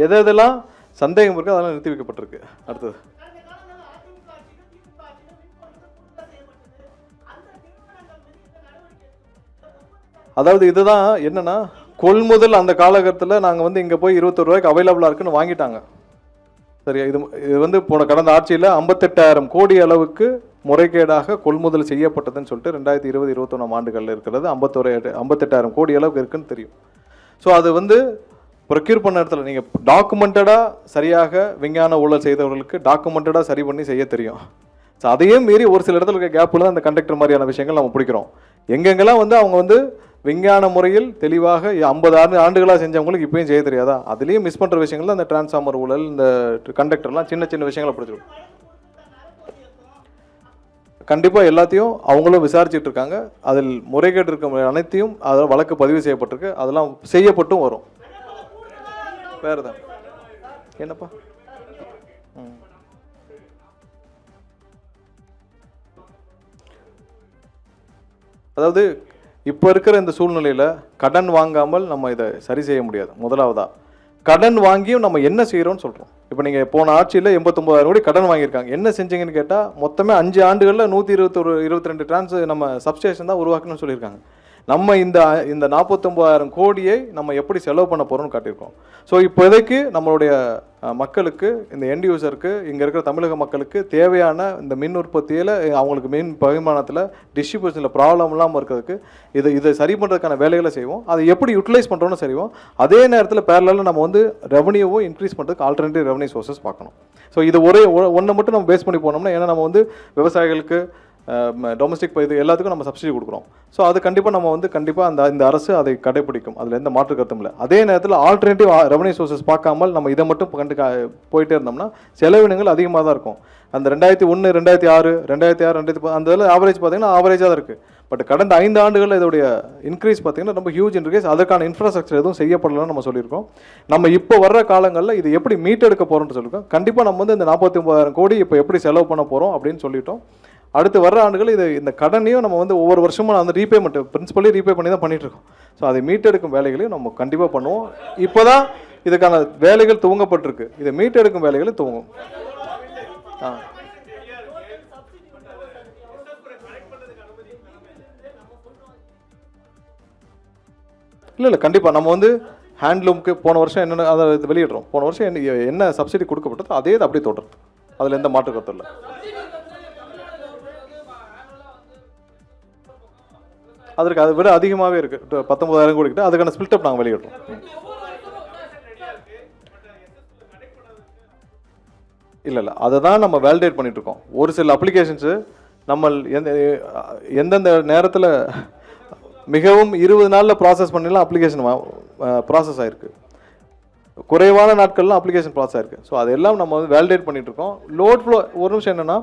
எதெல்லாம் சந்தேகம் இருக்குது அதெல்லாம் நிறுத்தி வைக்கப்பட்டிருக்கு. அடுத்தது அதாவது இதுதான் என்னன்னா, கொள்முதல் அந்த காலகட்டத்தில் நாங்கள் வந்து இங்கே போய் 21 ரூபாய்க்கு அவைலபிளாக இருக்குன்னு வாங்கிட்டாங்க. சரியா? இது வந்து கடந்த ஆட்சியில் 58,000 கோடி அளவுக்கு முறைகேடாக கொள்முதல் செய்யப்பட்டதுன்னு சொல்லிட்டு 2020-21 ஆண்டுகளில் இருக்கிறது 58,000 கோடி அளவுக்கு இருக்குன்னு தெரியும். ஸோ அது வந்து ப்ரொக்யூர் பண்ண இடத்துல நீங்கள் டாக்குமெண்டடாக சரியாக விஞ்ஞான ஊழல் செய்தவர்களுக்கு டாக்குமெண்டடாக சரி பண்ணி செய்ய தெரியும். ஸோ அதையும் மீறி ஒரு சில இடத்துல இருக்க கேப்பில் தான் அந்த கண்டக்டர் மாதிரியான விஷயங்கள் நம்ம பிடிக்கிறோம். எங்கெங்கெல்லாம் வந்து அவங்க வந்து விஞ்ஞான முறையில் தெளிவாக 50 ஆண்டுகளாக செஞ்சவங்களுக்கு இப்பயும் செய்ய தெரியாதா? அதுலேயும் மிஸ் பண்ணுற விஷயங்கள் தான் இந்த டிரான்ஸ்ஃபார்மர் ஊழல், இந்த கண்டக்டர்லாம் சின்ன சின்ன விஷயங்களை பிடிச்சிருக்கும். கண்டிப்பாக எல்லாத்தையும் அவங்களும் விசாரிச்சுட்டு இருக்காங்க. அதில் முறைகேடு இருக்க அனைத்தையும் அதில் வழக்கு பதிவு செய்யப்பட்டிருக்கு. அதெல்லாம் செய்யப்பட்டும் வரும். வேறு தான் என்னப்பா? அதாவது இப்போ இருக்கிற இந்த சூழ்நிலையில் கடன் வாங்காமல் நம்ம இதை சரி செய்ய முடியாது. முதலாவதா கடன் வாங்கியும் நம்ம என்ன செய்கிறோம்னு சொல்கிறோம். இப்போ நீங்கள் போன ஆட்சியில் 89,000 கோடி கடன் வாங்கியிருக்காங்க. என்ன செஞ்சீங்கன்னு கேட்டால் மொத்தமே 5 ஆண்டுகளில் 122 நம்ம சப்ஸ்டேஷன் தான் உருவாக்கணும்னு சொல்லியிருக்காங்க. நம்ம இந்த 49,000 கோடியை நம்ம எப்படி செலவு பண்ண போகிறோம்னு காட்டியிருக்கோம். ஸோ இப்போதைக்கு நம்மளுடைய மக்களுக்கு, இந்த எண்ட் யூசருக்கு, இங்கே இருக்கிற தமிழக மக்களுக்கு தேவையான இந்த மின் உற்பத்தியில் அவங்களுக்கு மின் பரிமாணத்தில் டிஸ்ட்ரிபியூஷனில் ப்ராப்ளம் இல்லாமல் இருக்கிறதுக்கு இதை சரி பண்ணுறதுக்கான வேலைகளை செய்வோம். அதை எப்படி யூட்டிலைஸ் பண்ணுறோன்னு செய்வோம். அதே நேரத்தில் பேரலாக நம்ம வந்து ரெவன்யூவும் இன்க்ரீஸ் பண்ணுறதுக்கு ஆல்டர்னேட்டிவ் ரெவன்யூ சோர்சஸ் பார்க்கணும். ஸோ இது ஒன்றை மட்டும் நம்ம பேஸ் பண்ணி போனோம்னா, ஏன்னா நம்ம வந்து விவசாயிகளுக்கு டொமஸ்டிக் இது எல்லாத்துக்கும் நம்ம சப்சிடி கொடுக்குறோம். ஸோ அது கண்டிப்பாக நம்ம வந்து கண்டிப்பாக இந்த அரசு அதை கடைபிடிக்கும். அதில் எந்த மாற்று கருத்தும் இல்லை. அதே நேரத்தில் ஆல்டர்னேட்டிவ் ரெவன்யூ சோர்சஸ் பார்க்காமல் நம்ம இதை மட்டும் போயிட்டே இருந்தோம்னா செலவினங்கள் அதிகமாக தான் இருக்கும். அந்த 2001, 2006, 2010 அந்த இதில் ஆவரேஜ் பார்த்தீங்கன்னா ஆவரேஜாக தான் இருக்குது. பட் கடந்த 5 ஆண்டுகளில் இதோடைய இன்க்ரீஸ் பார்த்தீங்கன்னா ரொம்ப ஹியூஜ் இன்க்ரீஸ். அதற்கான இன்ஃப்ராஸ்ட்ரக்சர் எதுவும் செய்யப்படலன்னு நம்ம சொல்லியிருக்கோம். நம்ம இப்போ வர்ற காலங்களில் இது எப்படி மீட்டெடுக்க போகிறோம்னு சொல்லியிருக்கோம். கண்டிப்பாக நம்ம வந்து இந்த 49,000 கோடி இப்போ எப்படி செலவு பண்ண போகிறோம் அப்படின்னு சொல்லிட்டோம். அடுத்து வர்ற ஆண்டுகள் இந்த கடனையும் நம்ம வந்து ஒவ்வொரு வருஷமும் அந்த ரீபேமெண்ட் பிரின்சிபலி ரீபே பண்ணி தான் பண்ணிகிட்ருக்கோம். ஸோ அதை மீட்டெடுக்கும் வேலைகளையும் நம்ம கண்டிப்பாக பண்ணுவோம். இப்போ தான் இதுக்கான வேலைகள் துவங்கப்பட்டிருக்கு. இதை மீட்டெடுக்கும் வேலைகளும் துவங்கும். இல்லை கண்டிப்பாக நம்ம வந்து ஹேண்ட்லூமுக்கு போன வருஷம் என்னென்ன அதை வெளியிடுறோம். போன வருஷம் என்ன சப்சிடி கொடுக்கப்பட்டதோ அதே இது அப்படியே தொடரும். அதில் எந்த மாற்று கருத்தும் இல்லை. அதற்கு அதை விட அதிகமாகவே இருக்குது. 19,000 கோடி கிட்ட அதுக்கான ஸ்பில்டப் நாங்கள் வெளியிடுறோம். இல்லை அதை தான் நம்ம வேலிடேட் பண்ணிட்டு இருக்கோம். ஒரு சில அப்ளிகேஷன்ஸு நம்ம எந்தெந்த நேரத்தில் மிகவும் 20 நாளில் ப்ராசஸ் பண்ணிலாம் அப்ளிகேஷன் ப்ராசஸ் ஆகிருக்கு. குறைவான நாட்கள்லாம் அப்ளிகேஷன் ப்ராசஸ் ஆகிருக்கு. ஸோ அதெல்லாம் நம்ம வந்து வேலிடேட் பண்ணிட்டு இருக்கோம். லோட் ஃப்ளோ ஒரு நிமிஷம் என்னென்னா,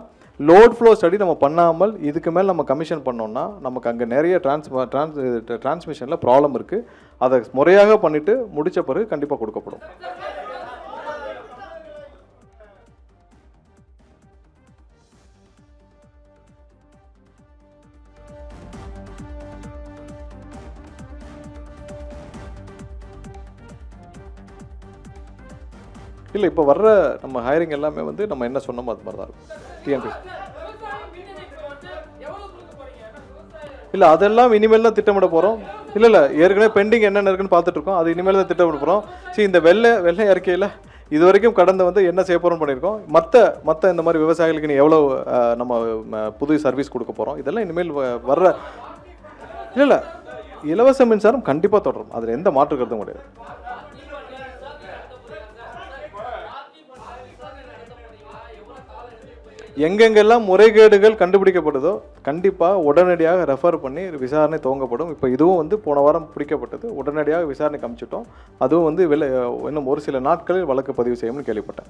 லோட் ஃப்ளோ ஸ்டடி நம்ம பண்ணாமல் இதுக்கு மேலே நம்ம கமிஷன் பண்ணோம்னா நமக்கு அங்கே நிறைய டிரான்ஸ்மிஷனில் ப்ராப்ளம் இருக்குது. அதை முறையாக பண்ணிவிட்டு முடித்த பிறகு கண்டிப்பாக கொடுக்கப்படும். இல்லை இப்போ வர்ற நம்ம ஹையரிங் எல்லாமே வந்து நம்ம என்ன சொன்னோமோ அது மாதிரி தான் இருக்கும். டிஎன்பி இல்லை அதெல்லாம் இனிமேல் தான் திட்டமிட போகிறோம். இல்லை ஏற்கனவே பெண்டிங் என்னென்ன இருக்குன்னு பார்த்துட்டு இருக்கோம். அது இனிமேல் தான் திட்டமிட போகிறோம். சரி, இந்த வெள்ளை அறிக்கையில் இது வரைக்கும் கடந்த வந்து என்ன செய்ய போகிறோம்னு பண்ணியிருக்கோம். மற்ற இந்த மாதிரி விவசாயிகளுக்கு நீ எவ்வளோ நம்ம புது சர்வீஸ் கொடுக்க போகிறோம், இதெல்லாம் இனிமேல் வர்ற இல்லை இலவச மின்சாரம் கண்டிப்பாக தொடரும். அதில் எந்த மாற்று கருத்தும் கிடையாது. எங்கெங்கெல்லாம் முறைகேடுகள் கண்டுபிடிக்கப்படுதோ கண்டிப்பாக உடனடியாக ரெஃபர் பண்ணி விசாரணை துவங்கப்படும். இப்போ இதுவும் வந்து போன வாரம் பிடிக்கப்பட்டது. உடனடியாக விசாரணைக்கு அமைச்சிட்டோம். அதுவும் வந்து இன்னும் ஒரு சில நாட்களில் வழக்கு பதிவு செய்யும்னு கேள்விப்பட்டேன்.